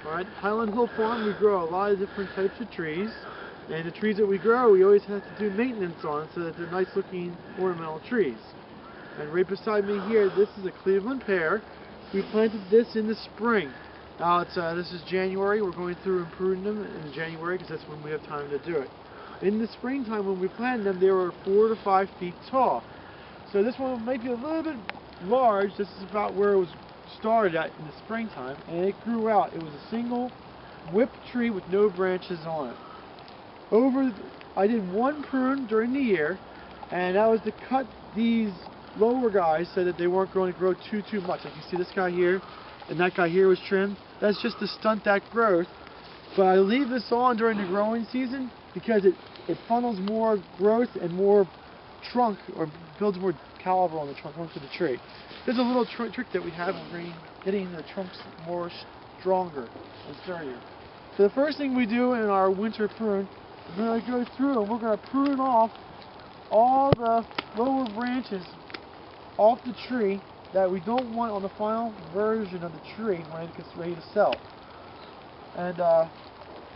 Alright, Highland Hill Farm, we grow a lot of different types of trees. And the trees that we grow, we always have to do maintenance on so that they're nice looking ornamental trees. And right beside me here, this is a Cleveland pear. We planted this in the spring. Now this is January. We're going through and pruning them in January because that's when we have time to do it. In the springtime when we planted them, they were 4 to 5 feet tall. So this one might be a little bit large. This is about where it was started at in the springtime, and it grew out. It was a single whip tree with no branches on it. I did one prune during the year, and that was to cut these lower guys so that they weren't going to grow too much. Like you see this guy here, and that guy here was trimmed. That's just to stunt that growth. But I leave this on during the growing season because it funnels more growth and more trunk, or builds more caliber on the trunk onto the tree. There's a little trick that we have in getting the trunks more stronger and sturdier. So the first thing we do in our winter prune, we're going to go through and we're going to prune off all the lower branches off the tree that we don't want on the final version of the tree when it gets ready to sell. And I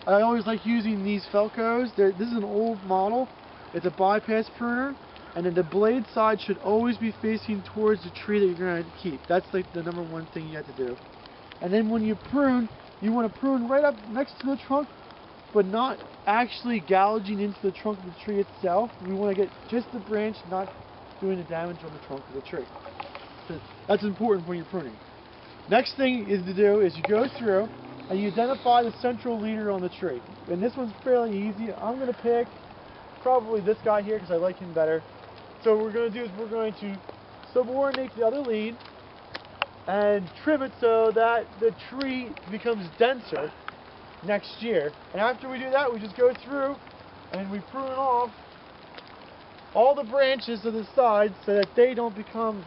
always like using these Felcos. This is an old model. It's a bypass pruner, and then the blade side should always be facing towards the tree that you're going to keep. That's like the number one thing you have to do. And then when you prune, you want to prune right up next to the trunk, but not actually gouging into the trunk of the tree itself. We want to get just the branch, not doing the damage on the trunk of the tree. So that's important when you're pruning. Next thing is to do is you go through and you identify the central leader on the tree. And this one's fairly easy. I'm going to pick probably this guy here because I like him better. So what we're going to do is we're going to subordinate the other lead and trim it so that the tree becomes denser next year. And after we do that, we just go through and we prune off all the branches to the side so that they don't become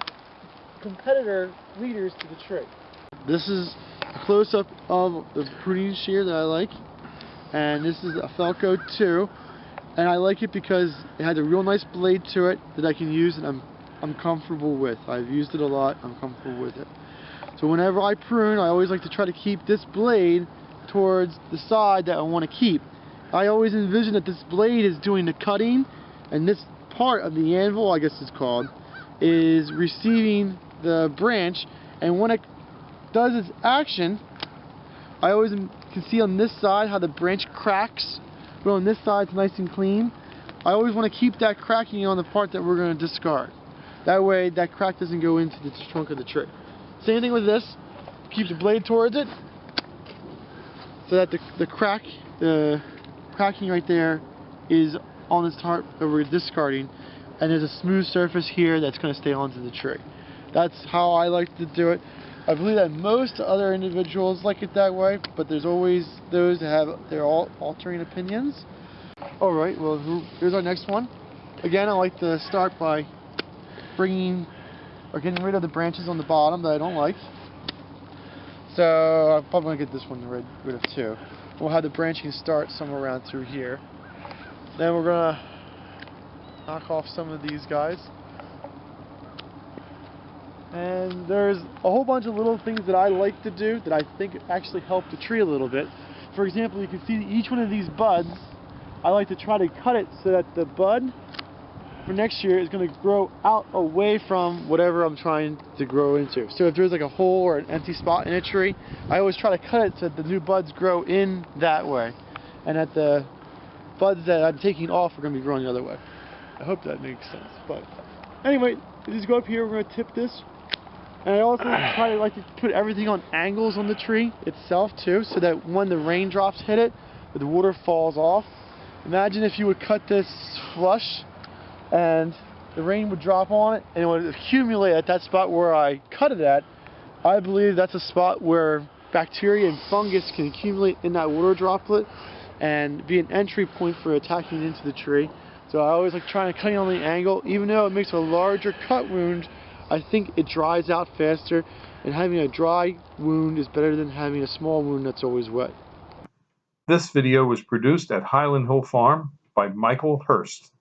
competitor leaders to the tree. This is a close-up of the pruning shear that I like, and this is a Felco 2, and I like it because it has a real nice blade to it that I can use and I'm comfortable with. I've used it a lot, I'm comfortable with it. So whenever I prune, I always like to try to keep this blade towards the side that I want to keep. I always envision that this blade is doing the cutting, and this part of the anvil, I guess it's called, is receiving the branch, and when it does its action, I always can see on this side how the branch cracks, but on this side it's nice and clean. I always want to keep that cracking on the part that we're going to discard. That way that crack doesn't go into the trunk of the tree. Same thing with this. Keep the blade towards it so that the cracking right there is on this part that we're discarding, and there's a smooth surface here that's going to stay onto the tree. That's how I like to do it. I believe that most other individuals like it that way, but there's always those that have their altering opinions. Alright, well here's our next one. Again, I like to start by bringing or getting rid of the branches on the bottom that I don't like. So I'm probably going to get this one rid of too. We'll have the branching start somewhere around through here. Then we're going to knock off some of these guys. And there's a whole bunch of little things that I like to do that I think actually help the tree a little bit. For example, you can see each one of these buds, I like to try to cut it so that the bud for next year is going to grow out away from whatever I'm trying to grow into. So if there's like a hole or an empty spot in a tree, I always try to cut it so that the new buds grow in that way, and that the buds that I'm taking off are going to be growing the other way. I hope that makes sense. But anyway, just go up here, we're going to tip this. And I also like to put everything on angles on the tree itself too, so that when the raindrops hit it, the water falls off. Imagine if you would cut this flush and the rain would drop on it and it would accumulate at that spot where I cut it at. I believe that's a spot where bacteria and fungus can accumulate in that water droplet and be an entry point for attacking into the tree. So I always like trying to cut it on the angle. Even though it makes a larger cut wound, I think it dries out faster, and having a dry wound is better than having a small wound that's always wet. This video was produced at Highland Hill Farm by Michael Hurst.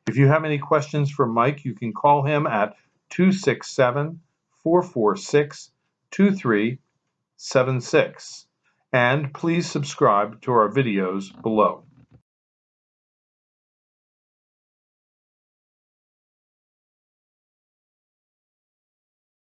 If you have any questions for Mike, you can call him at 267-446-2376. And please subscribe to our videos below.